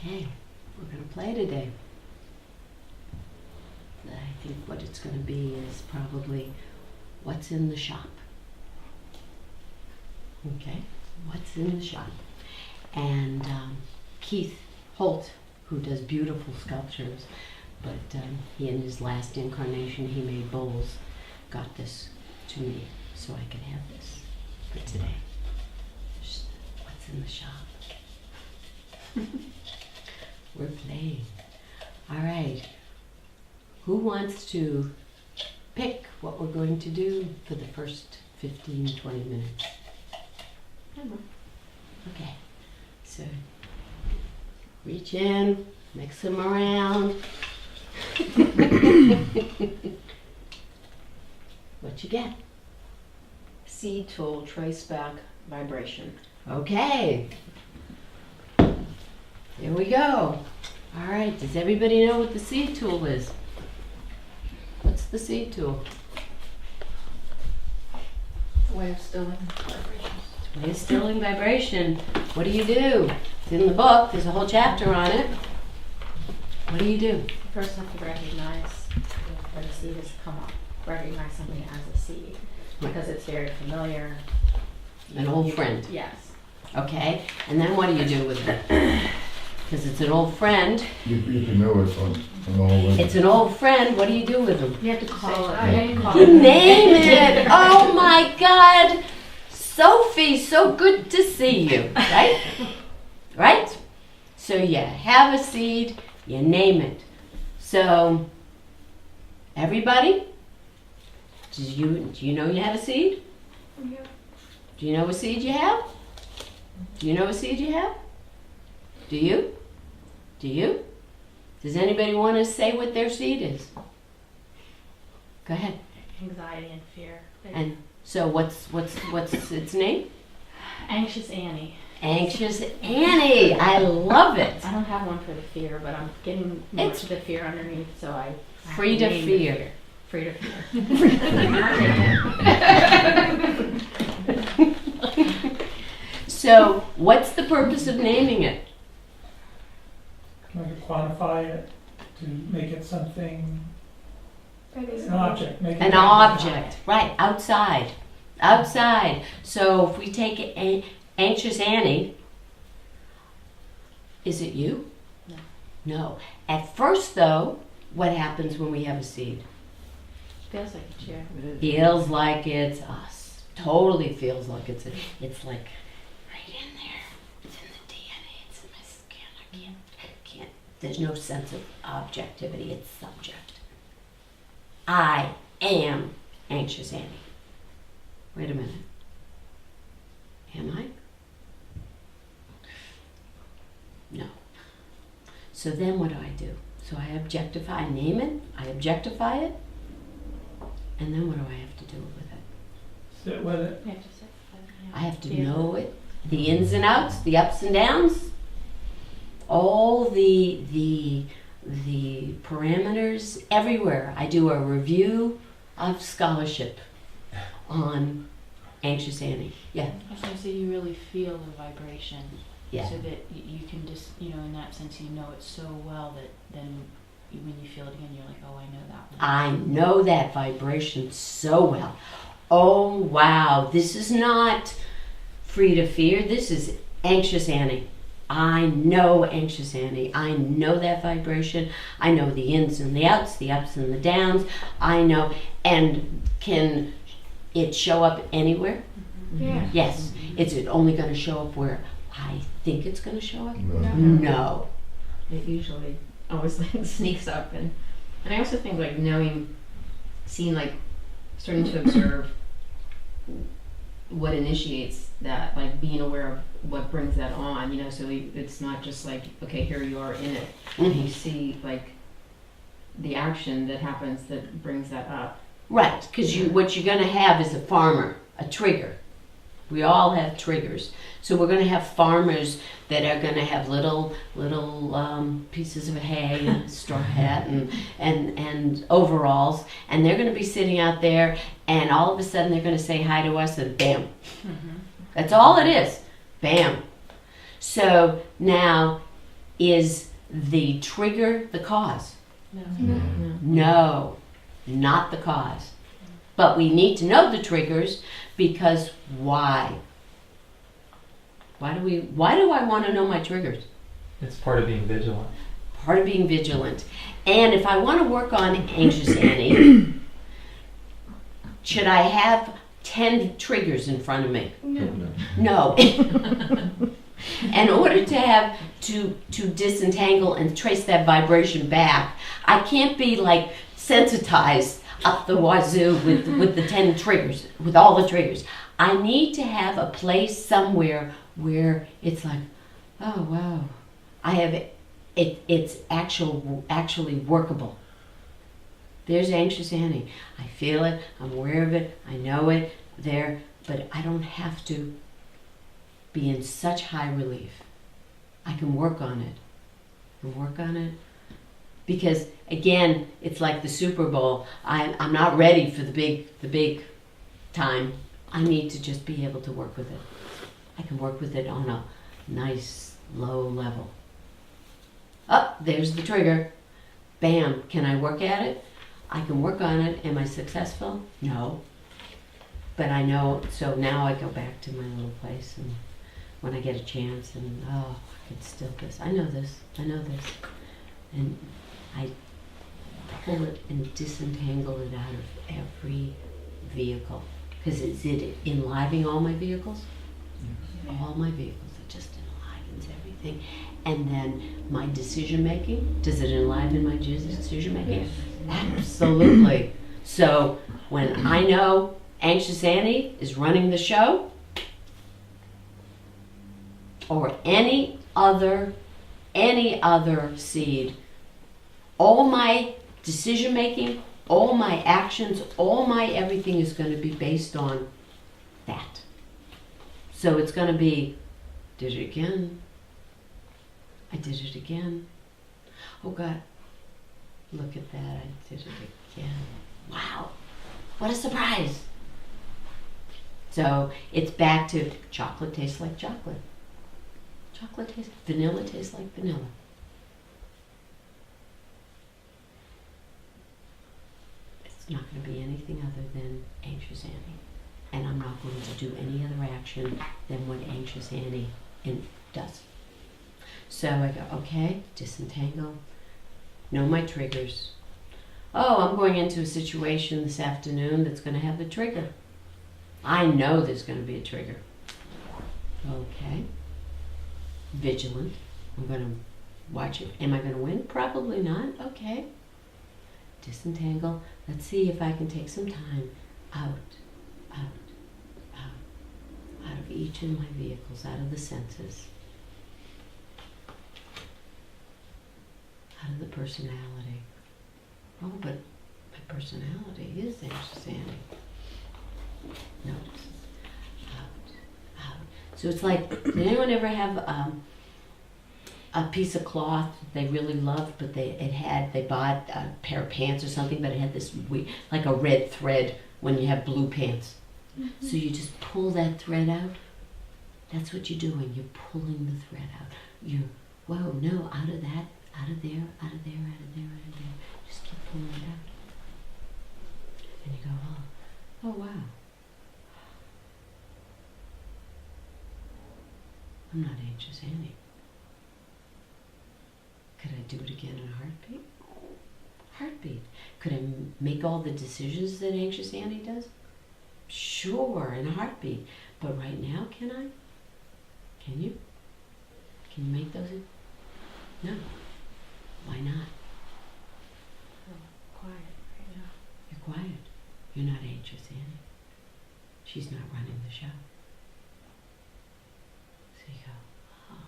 Okay, we're going to play today. I think what it's going to be is probably what's in the shop. Okay, what's in the shop. And Keith Holt, who does beautiful sculptures, but he in his last incarnation he made bowls, got this to me so I could have this for today. Just what's in the shop. We're playing. All right. Who wants to pick what we're going to do for the first 15, 20 minutes? Okay. So reach in, mix them around. What you get? Seed tool, trace back, vibration. Okay. Here we go. All right. Does everybody know what the seed tool is? What's the seed tool? Way of stilling vibrations. Way of stilling vibration. What do you do? It's in the book. There's a whole chapter on it. What do you do? You first have to recognize where the seed has come up. Recognize something as a seed. Because it's very familiar. An old friend. Yes. Okay. And then what do you do with it? Because it's an old friend. You can know it's an old. It's an old friend. What do you do with them? You have to call it. You name it. Oh my God. Sophie, so good to see you. Right? Right? So you have a seed, you name it. So, everybody, do you know you have a seed? Yeah. Do you know what seed you have? Do you know what seed you have? Do you? Do you? Does anybody want to say what their seed is? Go ahead. Anxiety and fear. And so what's its name? Anxious Annie. Anxious Annie. I love it. I don't have one for the fear, but I'm getting more to the fear underneath, so I Free to fear. Free to fear. So what's the purpose of naming it? Like to quantify it, to make it something, an object. Make it An object, right, outside. Outside. So if we take Anxious Annie, is it you? No. No. At first, though, what happens when we have a seed? Feels like a chair. Feels like it's us. Totally feels like it's like right in there. It's in the DNA. It's in my skin. I can't. There's no sense of objectivity. It's subject. I am Anxious Annie. Wait a minute. Am I? No. So then what do? So I objectify, I name it, I objectify it, and then what do I have to do with it? sit with it. You have to sit with it, yeah. I have to Feel know it, the ins and outs, the ups and downs, all the parameters everywhere. I do a review of scholarship on Anxious Annie. Yeah. I was going to say you really feel the vibration, Yeah. so that you can just, in that sense, you know it so well that then when you feel it again, you're like, oh, I know that one. I know that vibration so well. Oh, wow. This is not free to fear. This is Anxious Annie. I know Anxious Annie. I know that vibration. I know the ins and the outs, the ups and the downs. I know. And can it show up anywhere? Yeah. Yes. Is it only going to show up where I think it's going to show up? No. No. It usually always sneaks up, and I also think seeing starting to observe what initiates that, being aware of what brings that on, so it's not just okay, here you are in it, and you see the action that happens that brings that up. Right, because what you're going to have is a farmer, a trigger. We all have triggers. So we're going to have farmers that are going to have little pieces of hay and a straw hat and overalls, and they're going to be sitting out there, and all of a sudden they're going to say hi to us, and bam. Mm-hmm. That's all it is. Bam. So now Is the trigger the cause? No. No, not the cause. But we need to know the triggers, because why? Why do I want to know my triggers? It's part of being vigilant. Part of being vigilant. And if I want to work on anxious Annie, should I have 10 triggers in front of me? No. In order to have to disentangle and trace that vibration back, I can't be like sensitized up the wazoo with the 10 triggers, with all the triggers. I need to have a place somewhere where it's like, oh wow, I have it. It's actually workable. There's anxious Annie. I feel it. I'm aware of it. I know it. There, but I don't have to be in such high relief. I can work on it. Because again, it's like the Super Bowl. I'm not ready for the big time. I need to just be able to work with it. I can work with it on a nice low level. Oh, there's the trigger. Bam. Can I work at it? I can work on it. Am I successful? No. But I know, so now I go back to my little place, and when I get a chance, and oh, I can still this. I know this. And I pull it and disentangle it out of every vehicle. Because is it enlivening all my vehicles? All my vehicles, it just enlivens everything. And then my decision making, does it enliven my decision making? Absolutely. So when I know Anxious Annie is running the show, or any other seed, all my decision making, all my actions, all my everything is going to be based on that. So it's going to be, did it again. I did it again. Oh God, look at that, I did it again. Wow, what a surprise. So it's back to chocolate tastes like chocolate. Vanilla tastes like vanilla. It's not going to be anything other than Anxious Annie. And I'm not going to do any other action than what Anxious Annie does. So I go, okay, disentangle, know my triggers. Oh, I'm going into a situation this afternoon that's going to have the trigger. I know there's going to be a trigger. Okay. Vigilant. I'm going to watch it. Am I going to win? Probably not. Okay. Disentangle. Let's see if I can take some time out of each of my vehicles, out of the senses, out of the personality. Oh, but my personality is Anxious Annie. Notice. Out. So it's like, did anyone ever have a piece of cloth they really loved, but they bought a pair of pants or something, but it had this like a red thread when you have blue pants. Mm-hmm. So you just pull that thread out. That's what you're doing. You're pulling the thread out. Whoa, no, out of that, out of there, out of there, out of there, out of there. Just keep pulling it out. And you go, oh wow. I'm not Anxious Annie. Could I do it again in a heartbeat? Heartbeat. Could I make all the decisions that Anxious Annie does? Sure, in a heartbeat. But right now, can I? Can you? Can you make those? No. Why not? Quiet right now. You're quiet. You're not Anxious Annie. She's not running the show. So you go, oh,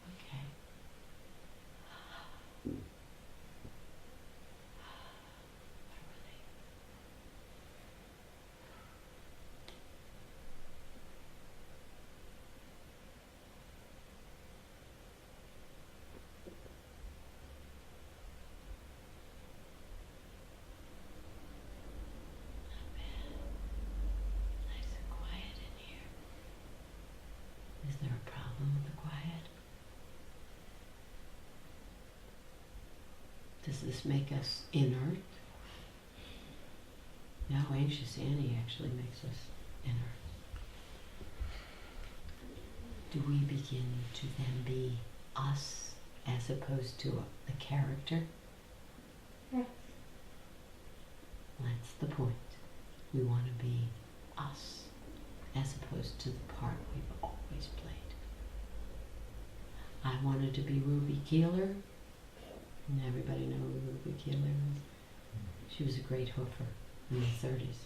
okay. Is there a problem with the quiet? Does this make us inert? No, anxious Annie actually makes us inert. Do we begin to then be us as opposed to the character? Yes. That's the point. We want to be us as opposed to the part we've always played. I wanted to be Ruby Keeler, and everybody know who Ruby Keeler is. She was a great hoofer in the 30s.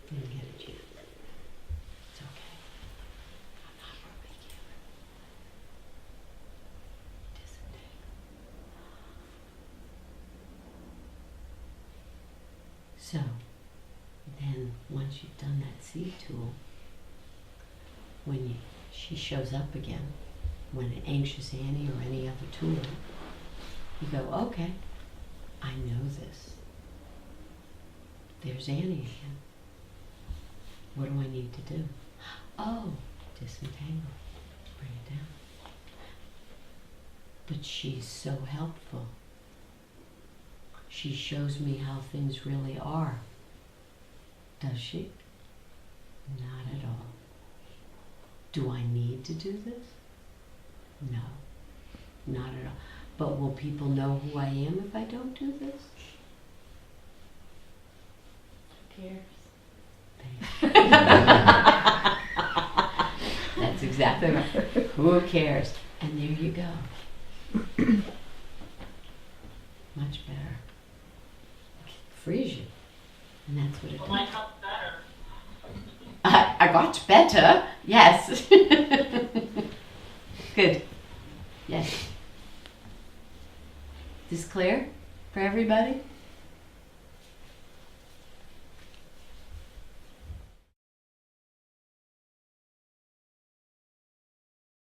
Didn't get it yet. It's okay. I'm not Ruby Keeler. Disentangle. So, then once you've done that seed tool, when she shows up again, when an anxious Annie or any other tool, you go, okay, I know this. There's Annie again. What do I need to do? Oh, disentangle, bring it down. But she's so helpful. She shows me how things really are. Does she? Not at all. Do I need to do this? No, not at all. But will people know who I am if I don't do this? Who cares? That's exactly right. Who cares? And there you go. Much better. Frees you. And that's what it does. I got better. I got better. Yes. Good. Yes. This clear for everybody?